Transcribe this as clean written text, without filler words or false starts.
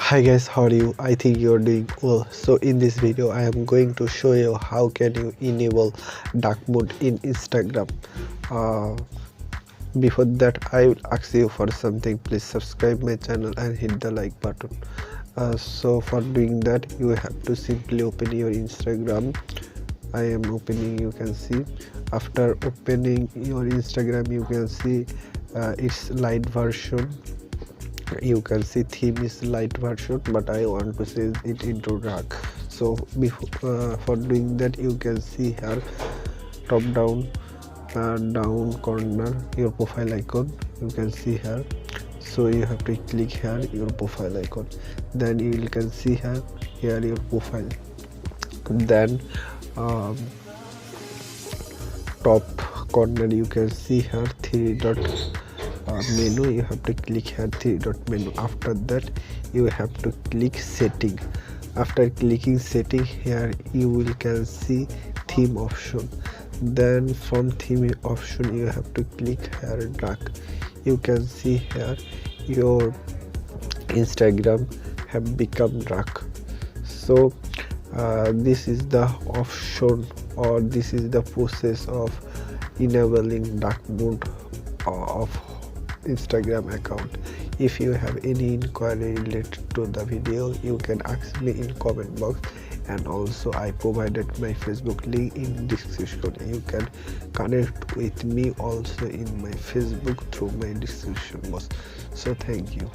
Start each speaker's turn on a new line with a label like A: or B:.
A: Hi guys, how are you? I think you're doing well. So in this video I am going to show you how can you enable dark mode in Instagram. uh, Before that I will ask you for something. Please subscribe my channel and hit the like button. So for doing that you have to simply open your Instagram. I am opening, you can see. After opening your Instagram you can see its light version. You can see theme is light version, but I want to change it into dark. So before for doing that you can see here top down down corner your profile icon, you can see here. So you have to click here your profile icon, then you can see here your profile. Then um, top corner you can see here three dot menu. You have to click here three dot menu. After that you have to click setting. After clicking setting, here you will can see theme option. Then from theme option you have to click here dark. You can see here your Instagram have become dark. So this is the option, or this is the process of enabling dark mode of Instagram account. If you have any inquiry related to the video, you can ask me in comment box, and also I provided my Facebook link in description. You can connect with me also in my Facebook through my description box. So thank you.